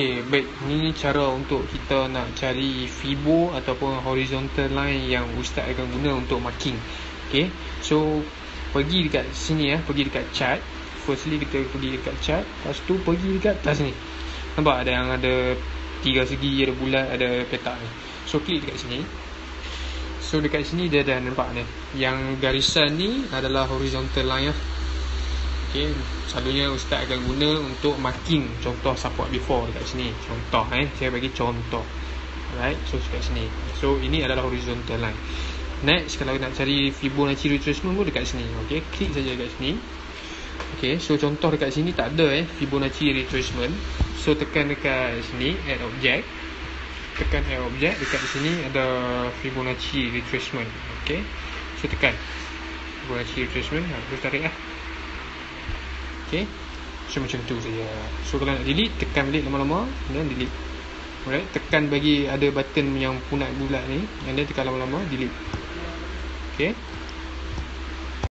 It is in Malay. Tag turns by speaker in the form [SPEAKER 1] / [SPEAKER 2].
[SPEAKER 1] Okey, baik. Ini cara untuk kita nak cari fibo ataupun horizontal line yang Ustaz akan guna untuk marking. Okey. So, pergi dekat sini pergi dekat chart. Firstly kita pergi dekat chart, lepas tu pergi dekat atas ni. Nampak ada yang ada 3 segi, ada bulat, ada petak ni. So, klik dekat sini. So, dekat sini dia dah nampak ni. Yang garisan ni adalah horizontal line Okay, selalunya Ustaz akan guna untuk marking. Contoh support before dekat sini. Contoh saya bagi contoh. Alright, so dekat sini. So ini adalah horizontal line. Next, kalau nak cari Fibonacci retracement pun dekat sini. Okay, klik saja dekat sini. Okay, so contoh dekat sini tak ada Fibonacci retracement. So tekan dekat sini, add object. Tekan add object, dekat sini ada Fibonacci retracement. Okay, so tekan Fibonacci retracement. Terus tarik Okay, so macam tu saja. So kalau nak delete, tekan balik lama-lama dan delete. Alright, tekan bagi ada button yang punat bulat ni, and then tekan lama-lama delete. Okay.